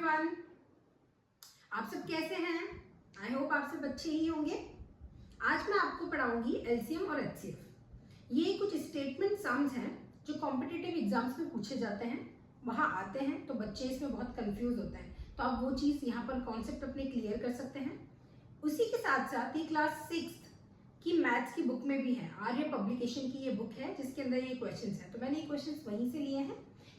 Everyone, आप सब कैसे हैं? आई होप आप सब अच्छे ही होंगे। आज मैं आपको पढ़ाऊंगी एलसीएम और एचसीएफ। ये कुछ स्टेटमेंट सम्स हैं जो कॉम्पिटिटिव एग्जाम्स में पूछे जाते हैं, वहां आते हैं तो बच्चे इसमें बहुत कंफ्यूज होते हैं। तो आप वो चीज यहाँ पर कॉन्सेप्ट अपने क्लियर कर सकते हैं। उसी के साथ साथ ये क्लास 6 की मैथ्स की बुक में भी है। आर्य पब्लिकेशन की ये बुक है जिसके अंदर ये क्वेश्चंस हैं। तो मैंने ये क्वेश्चंस वहीं से लिए हैं।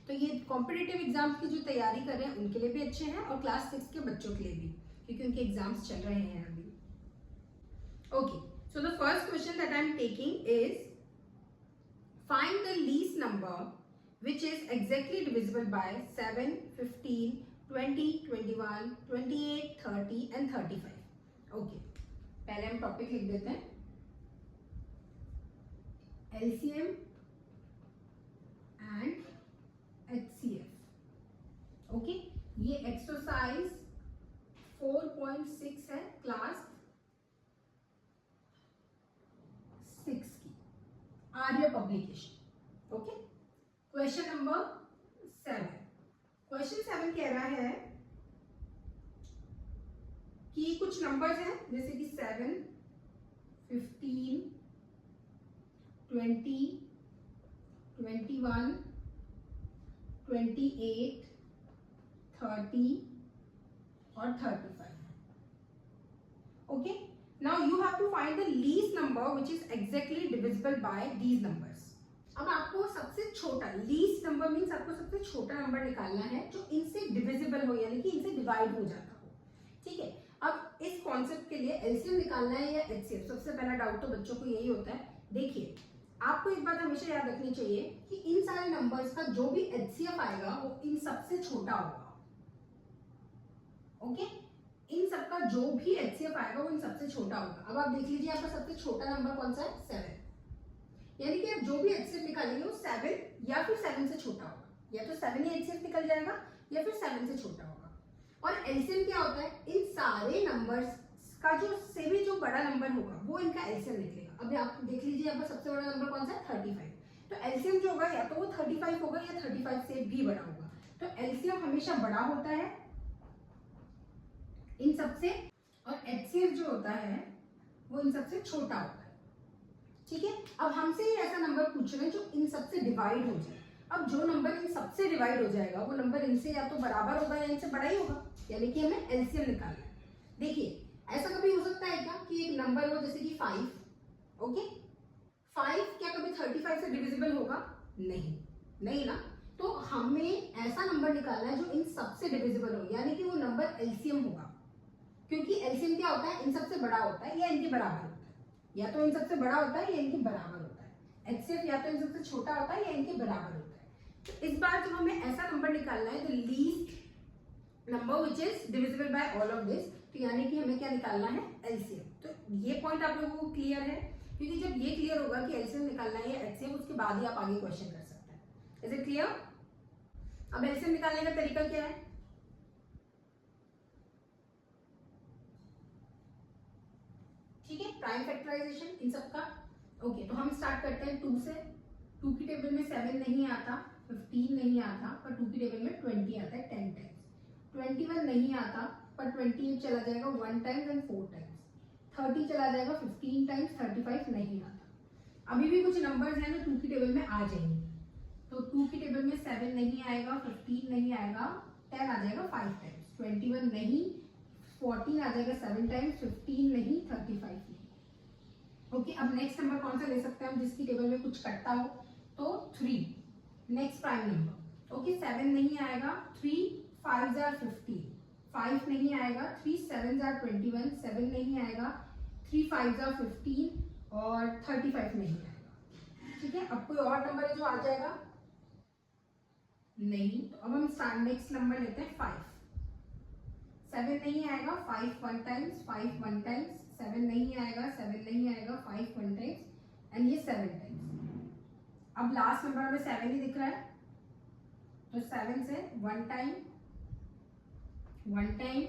तो ये कॉम्पिटिटिव एग्जाम्स की जो तैयारी कर रहे हैं उनके लिए भी अच्छे हैं और क्लास 6 के बच्चों के लिए भी, क्योंकि उनके एग्जाम्स चल रहे हैं अभी। Okay, so the first question that I am taking is find the least number which is exactly divisible by 7, 15, 20, 21, 28, 30 and 35. Okay, पहले हम टॉपिक लिख देते हैं LCM एंड HCF। ओके, ये एक्सरसाइज 4.6 है क्लास 6 की, Arya publication. Okay, question number 7। Question 7 कह रहा है कि कुछ नंबर्स हैं जैसे कि 7, 15, 20, 21, 28, 30 और 35। Okay, now you have to find the least number which is exactly divisible by these numbers. अब आपको सबसे छोटा लीस्ट नंबर मीन्स आपको सबसे छोटा नंबर निकालना है जो इनसे डिविजिबल हो, यानी कि इनसे डिवाइड हो जाता हो। ठीक है, अब इस कॉन्सेप्ट के लिए एलसीएम निकालना है या एचसीएफ। सबसे पहला डाउट तो बच्चों को यही होता है। देखिए, आपको एक बात हमेशा याद रखनी चाहिए कि इन सारे नंबर्स का जो भी एचसीएफ आएगा वो इन सबसे छोटा होगा। ओके, इन सबका जो भी एचसीएफ आएगा वो इन सबसे छोटा होगा। अब आप देख लीजिए आपका सबसे छोटा नंबर कौन सा है? 7। यानी कि आप जो भी एचसीएफ निकालेंगे वो 7 या फिर 7 से छोटा होगा, या तो 7 ही एचसीएफ निकल जाएगा या फिर 7 से छोटा होगा। और एलसीएम क्या होता है? इन सारे नंबर्स का जो से भी जो बड़ा नंबर होगा वो इनका एलसीएम निकलेगा। अब आप देख लीजिए यहाँ पर सबसे बड़ा नंबर कौन सा है? 35। तो एलसीएम जो होगा या तो वो 35 होगा या 35 से भी बड़ा होगा। तो एलसीएम हमेशा बड़ा होता है इन सबसे, और एचसीएफ जो होता है वो इन सबसे छोटा होता है। ठीक है, अब हमसे ही ऐसा नंबर पूछ रहे हैं जो इन सबसे डिवाइड हो जाए। अब जो नंबर इन सबसे डिवाइड हो जाएगा वो नंबर इनसे या तो बराबर होगा या इनसे बड़ा ही होगा, यानी कि हमें एलसीएम निकालना है। देखिए, ऐसा कभी हो सकता है क्या कि एक नंबर हो जैसे कि 5। ओके, 5 क्या कभी 35 से डिविजिबल होगा? नहीं ना। तो हमें ऐसा नंबर निकालना है जो इन सबसे डिविजिबल हो, यानी कि वो नंबर एलसीएम होगा। क्योंकि एलसीएम क्या होता है? इन सबसे बड़ा होता है या इनके बराबर होता है, या तो इन सबसे बड़ा होता है या इनके बराबर होता है। एचसीएफ या तो इन सबसे छोटा होता है या इनके बराबर होता है। तो इस बार जब हमें ऐसा नंबर निकालना है, the least number which is divisible by all of this, तो यानी कि हमें क्या निकालना है? एलसीएम। तो ये पॉइंट आप लोगों को क्लियर है, क्योंकि जब ये क्लियर होगा कि एलसीएम निकालना है या एचसीएम, उसके बाद ही आप आगे क्वेश्चन कर सकते हैं। Is it clear? अब एलसीएम निकालने का तरीका क्या है? ठीक है, प्राइम फैक्टराइजेशन इन सबका। ओके, तो हम स्टार्ट करते हैं 2 से। 2 की टेबल में 7 नहीं आता, 15 नहीं आता, पर 2 की टेबल में 20 आता है 10 टाइम्स। 21 नहीं आता, पर 28 चला जाएगा 1 टाइम्स एंड 4 टाइम्स। 30 चला जाएगा 15 टाइम्स, 35 नहीं आता। अभी भी कुछ नंबर्स हैं जो 2 की टेबल में आ जाएंगे। तो 2 की टेबल में 7 नहीं आएगा, 15 नहीं आएगा, 10 आ जाएगा 5 टाइम्स, 21 नहीं, 14 आ जाएगा 7 टाइम्स, 15 नहीं, 35 नहीं। ओके, अब नेक्स्ट नंबर कौन सा ले सकते हैं हम जिसकी टेबल में कुछ कटता हो? तो 3, नेक्स्ट प्राइम नंबर। ओके, 7 नहीं आएगा, 3 5 are 15, 5 नहीं आएगा, 3 7 are 21, 7 नहीं आएगा, 3 5 are 15 और 35 नहीं आएगा। ठीक है, अब कोई और नंबर है जो आ जाएगा? नहीं। तो अब हम नेक्स्ट नंबर लेते हैं 5। 7 नहीं आएगा, 5 1 टाइम्स, 5 1 टाइम्स, 7 नहीं आएगा, 7 नहीं आएगा, 5 1 टाइम्स एंड ये 7 टाइम्स। अब लास्ट नंबर हमें 7 ही दिख रहा है, तो 7 से 1 टाइम 1 टाइम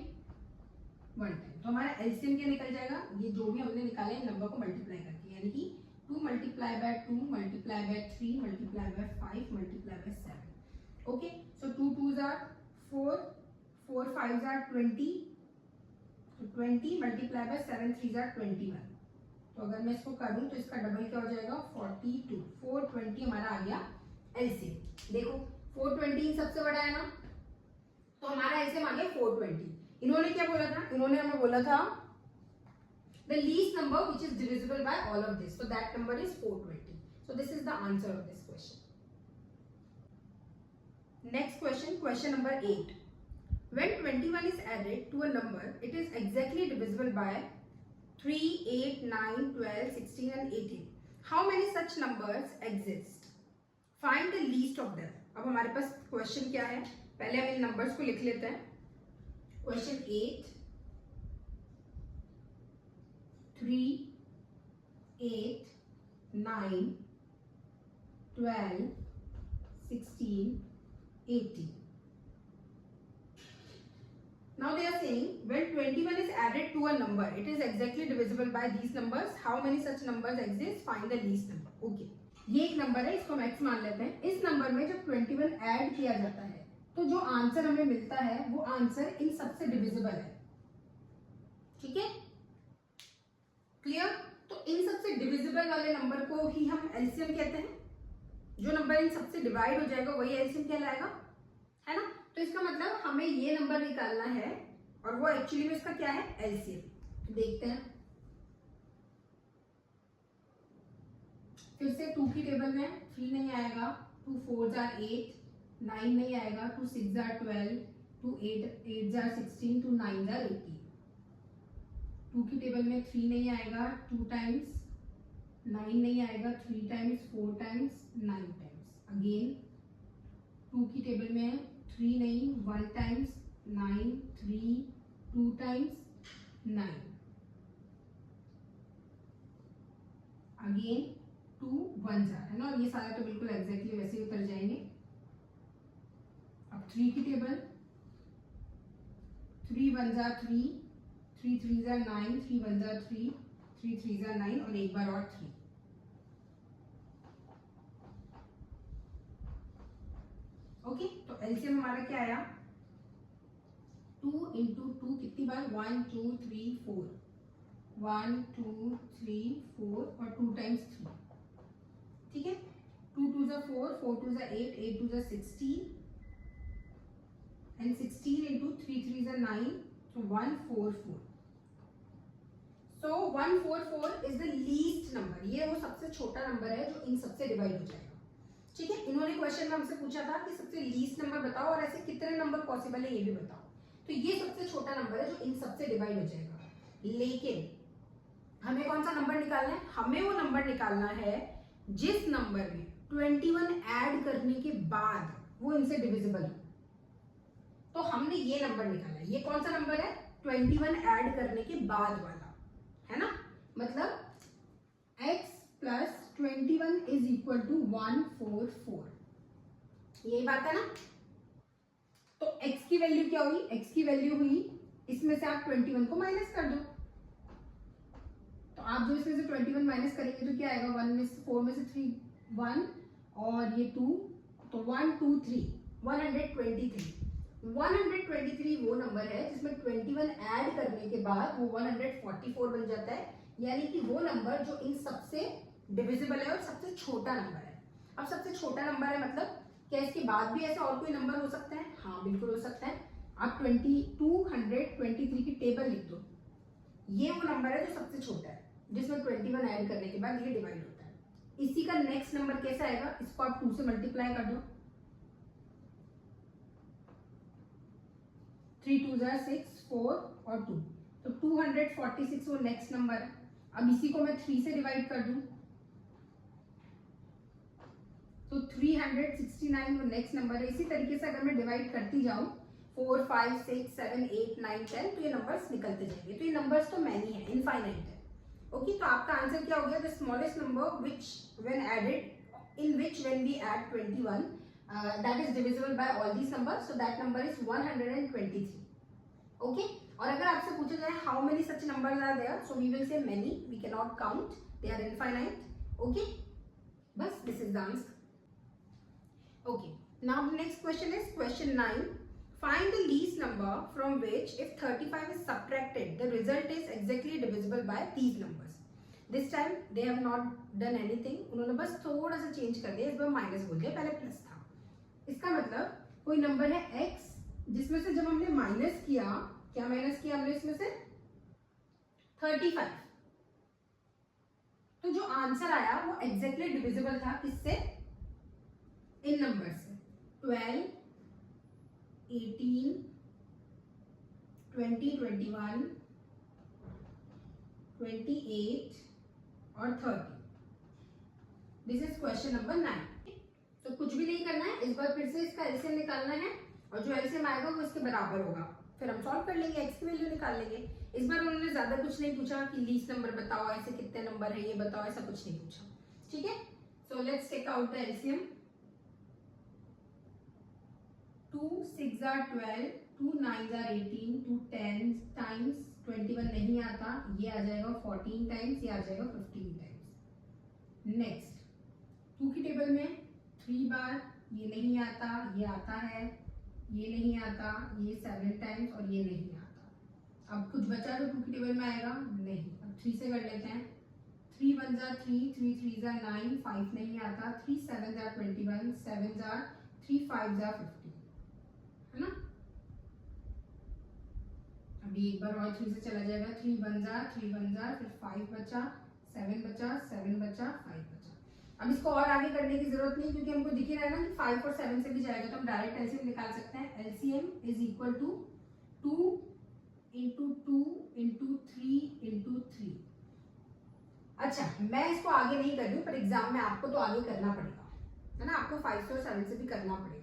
1 टाइम, तो हमारा एलसीएम क्या निकल जाएगा? ये जो भी हमने निकाले नंबर को मल्टीप्लाई करके, यानी कि 2 multiply by 2 multiply by 3 multiply by 5 multiply by 7। Okay, so 2 2s are 4, 4 5 are 20, तो 20 मल्टीप्लाई बाय 7 3 are 21। तो अगर मैं इसको करूं तो इसका डबल क्या हो जाएगा 42। 420 हमारा आ गया एलसीएम। देखो 420 सबसे बड़ा है ना, तो हमारा एलसीएम आ गया 420। इन्होंने क्या बोला था, इन्होंने हमें बोला था the least number which is divisible by all of this, so that number is 420. So this is the answer of this question. Next question, question number 8. When 21 is added to a number, it is exactly divisible by 3, 8, 9, 12, 16 and 18. How many such numbers exist? Find the least of them. अब हमारे पास question क्या है, पहले हम इन numbers को लिख लेते हैं। Question 8, 3, 8, 9, 12, 16, 18. Now they are saying when 21 is added to a number, it is exactly divisible by these numbers. How many such numbers exist? Find the least number. Okay. ये एक नंबर है, इसको मैक्स मान लेते हैं। इस नंबर में जब 21 ऐड किया जाता है तो जो आंसर हमें मिलता है वो आंसर इन सबसे डिविजिबल है। ठीक है, क्लियर? तो इन सबसे डिविजिबल वाले नंबर को ही हम एलसीएम कहते हैं। जो नंबर इन सबसे डिवाइड हो जाएगा वही एलसीएम कहलाएगा, है ना? तो इसका मतलब हमें ये नंबर निकालना है और वो एक्चुअली में इसका क्या है, एलसीएम। देखते हैं फिर से 2 की टेबल में 3 नहीं आएगा, 2 4 are 8, 9 नहीं आएगा, 2 6 are 12, 2 8 are 16, 2 9 are 18। 2 की टेबल में 3 नहीं आएगा, 2 टाइम्स, 9 नहीं आएगा, 3 टाइम्स, 4 टाइम्स, 9 टाइम्स। अगेन 2 की टेबल में 3 नहीं, 1 टाइम्स, 9, 3, 2 टाइम्स, 9। अगेन 2 1 जार, है ना? और ये सारा तो बिल्कुल एग्जैक्टली वैसे ही उतर जाएंगे। अब 3 की table, 3 1 jar 3, 3 3 jar 9, 3 1 jar 3, 3 3 jar 9 और एक बार और 3। ओके, तो एलसीएम हमारा क्या आया, 2 इंटू 2 कितनी बार, 1 2 3 4, 1 2 3 4 और 2 टाइम्स 3। ठीक है, 2 2 जा 4, 4 2 जा 8, 8 2 जा 16 एंड 16 इंटू 3 3 जा 9, so 144। so 144 is the least number. ये वो सबसे छोटा नंबर है जो इन सबसे डिवाइड हो जाएगा। ठीक है, इन्होंने क्वेश्चन में हमसे पूछा था कि सबसे लीस्ट नंबर बताओ और ऐसे कितने नंबर पॉसिबल है ये भी बताओ। तो ये सबसे छोटा नंबर है जो इन सबसे डिवाइड हो जाएगा। लेकिन हमें कौन सा नंबर निकालना है, हमें वो नंबर निकालना है जिस नंबर में 21 ऐड करने के बाद वो इनसे डिविजिबल हो। तो हमने ये नंबर निकाला है। ये कौन सा नंबर है, 21 ऐड करने के बाद वाला, है ना? मतलब x plus 21 is equal to 144। यही बात है ना? तो x की वैल्यू क्या हुई, x की वैल्यू हुई, इसमें से आप 21 को माइनस कर दो। तो आप जो इसमें से 21 माइनस करेंगे तो क्या आएगा, 1 में से 4 में से 3 1 और ये 2, तो 1 2 3 123। 123 वो नंबर है जिसमें 21 ऐड करने के बाद वो 144 बन जाता है। यानी कि वो नंबर जो इन सबसे डिविजिबल है और सबसे छोटा नंबर है। अब सबसे छोटा नंबर है मतलब क्या इसके बाद भी ऐसा और कोई नंबर हो सकता है? हाँ बिल्कुल हो सकता है। आप 223 की टेबल लिख दो, ये वो नंबर है जो सबसे छोटा है जिसमें 21 ऐड करने के बाद ये डिवाइड होता है। इसी का नेक्स्ट नंबर कैसा आएगा, इसको आप 2 से मल्टीप्लाई कर दो, 3 2 जार 6 4 और 2, तो 246 वो नेक्स्ट नंबर है। अब इसी को मैं 3 से डिवाइड कर दूं तो 369 वो नेक्स्ट नंबर है। इसी तरीके से अगर मैं डिवाइड करती जाऊं 4 5 6 7 8 9 10 तो ये नंबर्स निकलते जाएंगे। तो ये नंबर्स तो मैनी है, इनफाइनाइट है। ओके, तो आपका आंसर क्या हो गया, the smallest number which when added in which when we add 21 that is divisible by all these numbers, so that number is 123। Okay, और अगर आपसे पूछा जाए how many such numbers are there, so we will say many, we can not count, they are infinite. Okay, बस this is the answer. Okay, now the next question is question 9. Find the least number from which if 35 is subtracted the result is exactly divisible by these numbers. This time they have not done anything, उन्होंने बस थोड़ा सा change कर दिया, इस बार minus बोल दिया, पहले प्लस था. इसका मतलब कोई नंबर है x जिसमें से जब हमने माइनस किया, क्या माइनस किया हमने इसमें से 35, तो जो आंसर आया वो एग्जैक्टली डिविजिबल था किससे, इन नंबर से. 12, 18, 20, 21, 28 और 30. This is question number 9. तो कुछ भी नहीं करना है, इस बार फिर से इसका एलसीएम निकालना है और जो एलसीएम आएगा वो इसके बराबर होगा, फिर हम सॉल्व कर लेंगे, एक्स की वैल्यू निकाल लेंगे. इस बार उन्होंने ज्यादा कुछ नहीं पूछा कि लीस्ट नंबर बताओ, ऐसे कितने नंबर है ये बताओ, ऐसा कुछ नहीं पूछा. ठीक है, so let's take out the LCM. 2 6 are 12, 2 9 are 18, 2 10 times 21 नहीं आता, ये आ जाएगा 14 टाइम्स, ये आ जाएगा 15 टाइम्स. नेक्स्ट 2 की टेबल में 3 बार, ये नहीं आता, ये आता है, ये नहीं आता, ये 7 टाइम्स और ये नहीं आता. अब कुछ बचा जो 2 की टेबल में आएगा, नहीं. अब 3 से कर लेते हैं. 3 1s are 3, 3 3s are 9, 5 नहीं आता, 3 7s are 21, 7s are 3 5s are 50, है ना. अभी एक बार और 3 से चला जाएगा. 3 1s are 3 1s are, फिर 5 बचा, 7 बचा, 7 बचा, 5 बचा. अब इसको और आगे करने की जरूरत नहीं क्योंकि हमको दिख ही रहा है ना कि 5 और 7 से भी जाएगा, तो हम डायरेक्ट एलसीएम निकाल सकते हैं. LCM is equal to 2 into 2 into 3 into 3. अच्छा, मैं इसको आगे नहीं कर रही हूँ, पर एग्जाम में आपको तो आगे करना पड़ेगा, है ना. आपको 5 से और 7 से भी करना पड़ेगा.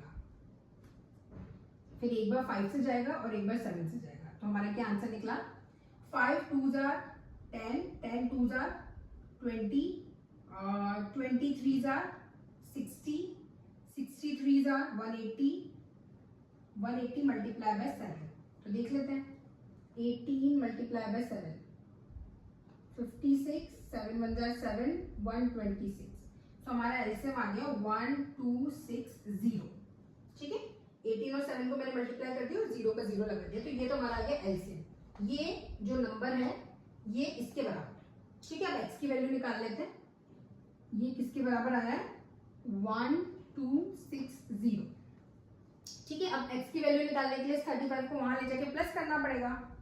फिर एक बार 5 से जाएगा और एक बार 7 से जाएगा. तो हमारा क्या आंसर निकला, 5 2s are 10, 10 2s are 20, 23s are 60, 63s are 180, 180 multiply by 7. तो देख लेते हैं. 18 मल्टीप्लाई बाय 7, 56, 7 1s are 7, 126. तो हमारा एलसीएम आ गया 1260. ठीक है, 18 और 7 को मैंने मल्टीप्लाई कर दिया और 0 का 0 लगा दिया, तो ये तो हमारा आ गया एलसीएम. ये जो नंबर है ये इसके बराबर. ठीक है, अब एक्स की वैल्यू निकाल लेते हैं. ये किसके बराबर आया है, 1260. ठीक है, अब x की वैल्यू निकालने के लिए 35 को वहां ले जाके प्लस करना पड़ेगा.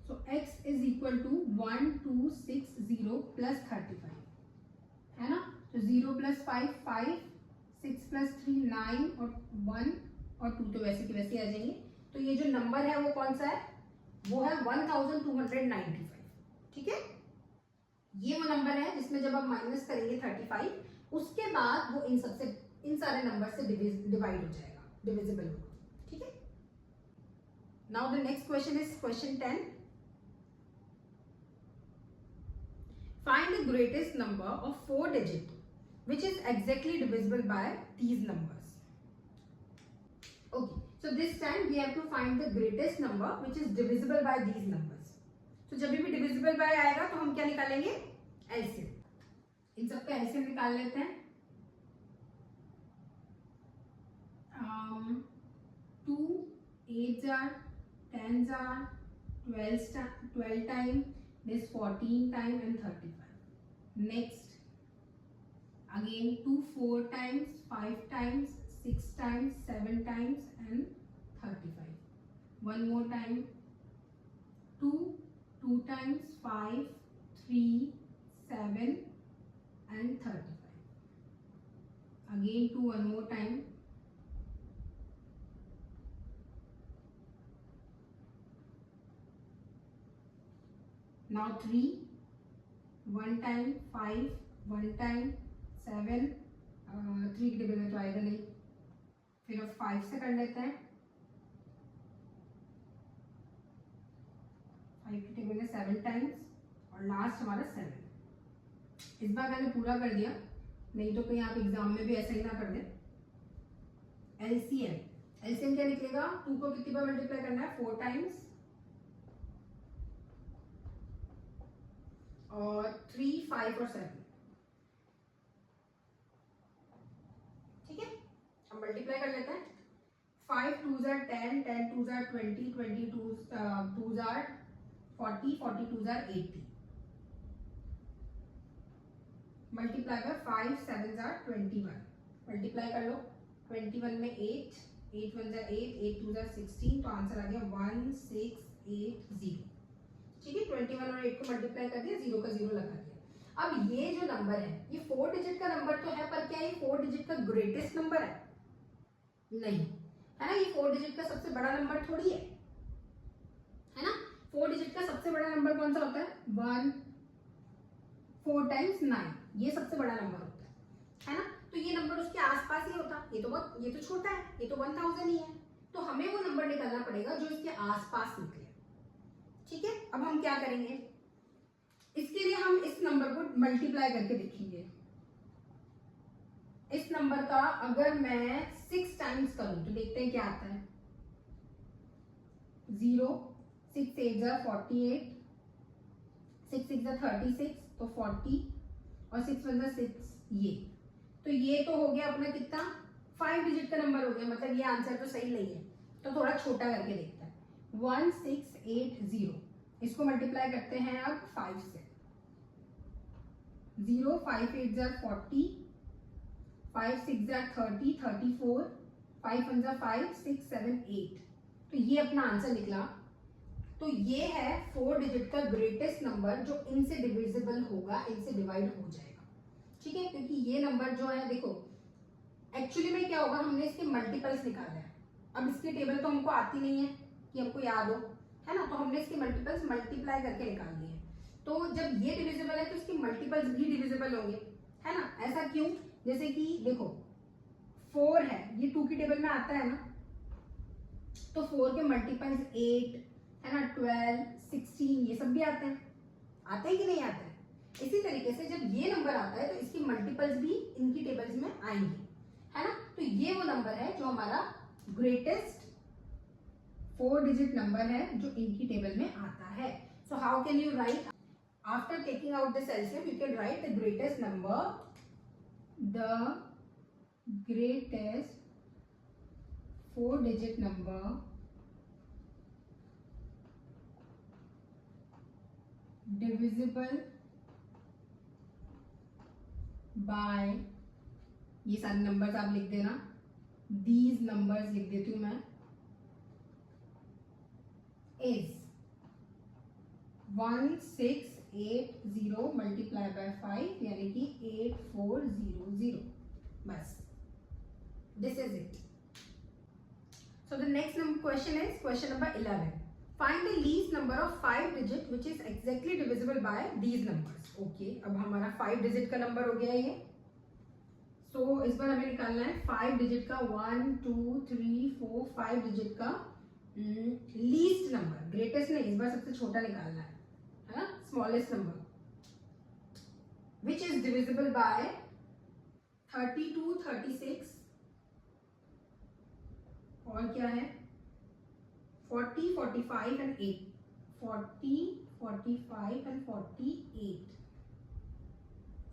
So x is equal to 1260 plus 35, है ना. तो 0 प्लस 5 5, 6 प्लस 3 9 और 1 और 2 तो वैसे की वैसे आ जाएंगे. तो ये जो नंबर है वो कौन सा है, वो है 1295. ठीक है, ये वो नंबर है जिसमें जब आप माइनस करेंगे 35, उसके बाद वो इन सारे नंबर से डिवाइड हो जाएगा, डिविजिबल होगा. ठीक है, now the next question is question 10. Find the greatest number of 4 digit which is exactly divisible by these numbers. Okay, so this time we have to find the greatest number which is divisible by these numbers. तो जब भी divisible by आएगा तो हम क्या निकालेंगे, LCM. इन सबका LCM निकाल लेते हैं. 2 8s are 10s are 12 time, this 14 time and 35. Next again 2 4 times, 5 times, 6 times, 7 times and 35. One more time, 2 times, 5, 3, 7 and 35. Again 2 one more time. Now 3, 1 time, 5, 1 time, 7, 3 की टेबल में तो आएगा नहीं. फिर अब 5 से कर लेते हैं. 5 की टेबल में 7 टाइम्स और लास्ट हमारा 7. इस बार मैंने पूरा कर दिया, नहीं तो कहीं आप एग्जाम में भी ऐसा ही ना कर दें. एलसीएम क्या निकलेगा, 2 को कितनी बार मल्टीप्लाई करना है, 4 टाइम्स और 3 5 और 7. ठीक है, हम मल्टीप्लाई कर लेते हैं. 5 2s are 10, 10 2s are 20, 20 2s are 40, 40 2s are 80. Multiply by 5 7s are 21. Multiply कर लो 21 में 8, 8 1s are 8, 8 2s are 16, तो आंसर आ गया 1680. ठीक है, 21 और 8 को मल्टीप्लाई कर दिया, 0 का 0 लगा दिया. अब ये जो नंबर है ये 4 डिजिट का नंबर तो है, पर क्या ये 4 डिजिट का ग्रेटेस्ट नंबर है? नहीं है ना, ये 4 डिजिट का सबसे बड़ा नंबर थोड़ी है ना. 4 डिजिट का सबसे बड़ा नंबर कौन सा होता है? 1 4 टाइम्स 9, ये सबसे बड़ा नंबर होता है ना. तो ये नंबर उसके आसपास ही होता, ये तो छोटा है, ये तो 1000 ही है. तो हमें वो नंबर निकालना पड़ेगा जो इसके आसपास निकले. ठीक है, अब हम क्या करेंगे, इसके लिए हम इस नंबर को मल्टीप्लाई करके देखेंगे. इस नंबर का अगर मैं 6 टाइम्स करूं तो देखते हैं क्या आता है. 0 6 8 जा 48, 6 6 जा 36, तो 40 और 6 1 जा 6, ये तो हो गया अपना कितना, 5 डिजिट का नंबर हो गया. मतलब ये आंसर तो सही नहीं है, तो थोड़ा छोटा करके देखते हैं. 1680, इसको मल्टीप्लाई करते हैं अब 5 से. 0 5 8 जा 40, 5 6 जा 30, 34, 5 1 जा 5, 6 7 8. तो ये अपना आंसर निकला. तो ये है 4 डिजिट का ग्रेटेस्ट नंबर जो इनसे डिविजिबल होगा, इनसे डिवाइड हो जाएगा. ठीक है, क्योंकि ये नंबर जो है देखो एक्चुअली में क्या होगा, हमने इसके मल्टीपल्स निकाले हैं. अब इसकी टेबल तो हमको आती नहीं है कि हमको याद हो, है ना, तो हमने इसके मल्टीपल्स मल्टीप्लाई करके निकाल दिए. तो जब ये डिविजिबल है तो इसके मल्टीपल्स भी डिविजिबल होंगे, है ना. ऐसा क्यों, जैसे कि देखो 4 है, ये 2 की टेबल में आता है ना, तो 4 के मल्टीपल्स 8 है ना, 12 16 ये सब भी आते हैं कि नहीं आते हैं. इसी तरीके से जब ये नंबर आता है तो इसकी मल्टीपल्स भी इनकी टेबल्स में आएंगे, है ना. तो ये वो नंबर है जो हमारा ग्रेटेस्ट 4 डिजिट नंबर है जो इनकी टेबल में आता है. So how can you right, after taking out this LCM you can write the greatest number, the greatest 4 digit number divisible by, ये सारे नंबर्स आप लिख देना, these नंबर्स लिख देती हूं मैं, is 1680 मल्टीप्लाई बाय 5 यानी कि 8400. बस, this is it. So the next question is question number 11. Find the least number of 5 digit which is exactly divisible by these numbers. Okay, अब हमारा 5 डिजिट का नंबर हो गया ये. So इस बार हमें निकालना है 5 डिजिट का 1 2 3 4 5 डिजिट का लीस्ट नंबर, ग्रेटेस्ट नहीं, इस बार सबसे छोटा निकालना है ना, smallest number which is divisible bye 32 36 और क्या है 40 45 and 8, 40 45 and 48,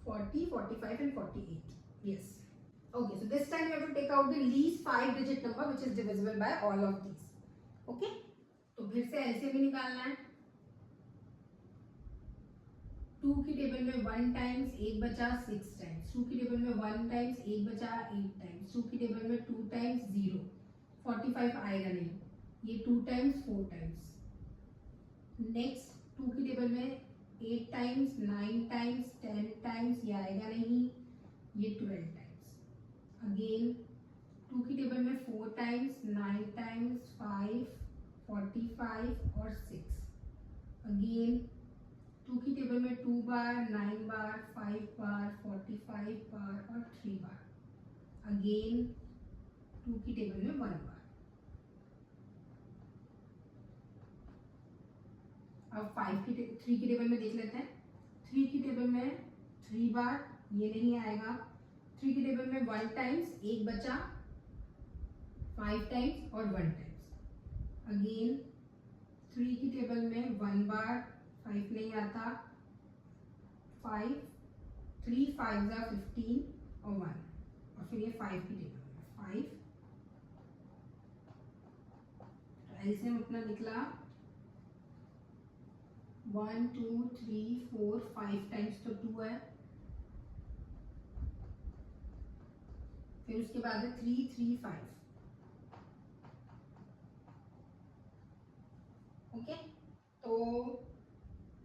40 45 and 48. Yes. Okay, so this time we have to take out the least 5 digit number which is divisible by all of these. Okay, तो फिर से ऐसे भी निकालना है. 2 की टेबल में 1 टाइम्स 1 बचा 6 टाइम्स, 2 की टेबल में 1 टाइम्स 1 बचा 8 टाइम्स, 2 की टेबल में 2 टाइम्स 0, 45 आएगा नहीं, ये 2 टाइम्स 4 टाइम्स. नेक्स्ट 2 की टेबल में 8 टाइम्स 9 टाइम्स 10 टाइम्स, ये आएगा नहीं, ये 12 टाइम्स. अगेन 2 की टेबल में 4 टाइम्स 9 टाइम्स 5 45 और 6. अगेन 2 की टेबल में 2 बार 9 बार 5 बार 45 बार और 3 बार. अगेन 2 की टेबल में 1 बार. अब 3 की टेबल में देख लेते हैं. 3 की टेबल में 3 बार, ये नहीं आएगा. 3 की टेबल में 1 टाइम्स 1 बचा, 5 टाइम्स और 1 टाइम्स. अगेन 3 की टेबल में 1 बार, 5 नहीं आता, 5 3 5 जा 15 और 1, और फिर ये 5 की टेबल में 5 एलसीएम अपना निकला 1 2 3 4 5 टाइम्स तो 2 है, फिर उसके बाद है 3 3 5। ओके, तो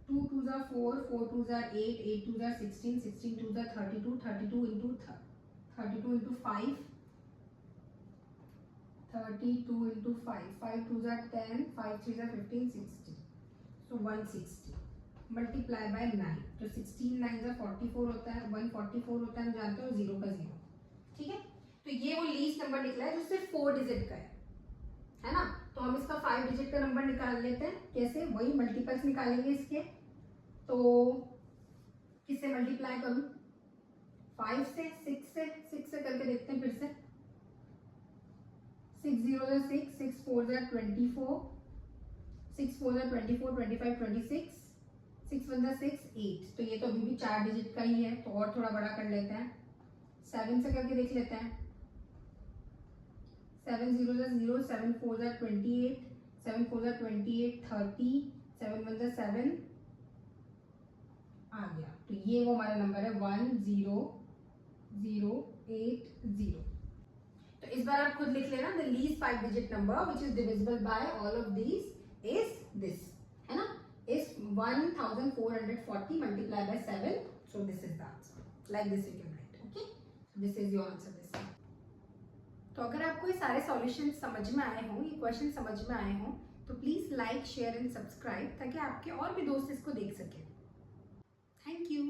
2 2 जा 4, 4 2 जा 8, 8 2 जा 16, 16 2 जा 32, 32 इंटू 32 इंटू 5, 32 इंटू 5, 5 2 जा 10, 5 3 जा 15, 60, सो 160 मल्टीप्लाई बाय 9, तो 16 9 जा 44 होता है, 144 होता है, हम जानते हो 0 का 0। ठीक है, तो ये वो लीस्ट नंबर निकला है जो सिर्फ 4 डिजिट का है ना। तो हम इसका 5 डिजिट का नंबर निकाल लेते हैं। कैसे? वही मल्टीपल्स निकालेंगे इसके। तो किससे मल्टीप्लाई करूं? 5 से, 6 से करके देखते हैं फिर से। 6 0 जा 6, 6 4 जा 24, 6 4 जा 24, 25 26, 6 1 जा 6 8। तो ये तो अभी भी 4 डिजिट का ही है, तो और थोड़ा बड़ा कर लेते हैं। 7 से करके देख लेते हैं। 7 0 जा 0, 7 4 जा 28, 7 4 जा 28 30, 7 1 जा 7 आ गया। तो ये वो हमारा नंबर है 1 0 0 8 0। तो इस बार आप खुद लिख लेना, the least 5 digit number which is divisible by all of these is this, है ना, is 1440 multiply by 7, so this is the answer. Like this you can write. Okay, this is your answer. This, तो अगर आपको ये सारे solution समझ में आए हों, ये क्वेश्चन समझ में आए हों, तो please like share and subscribe, ताकि आपके और भी दोस्त इसको देख सकें। Thank you.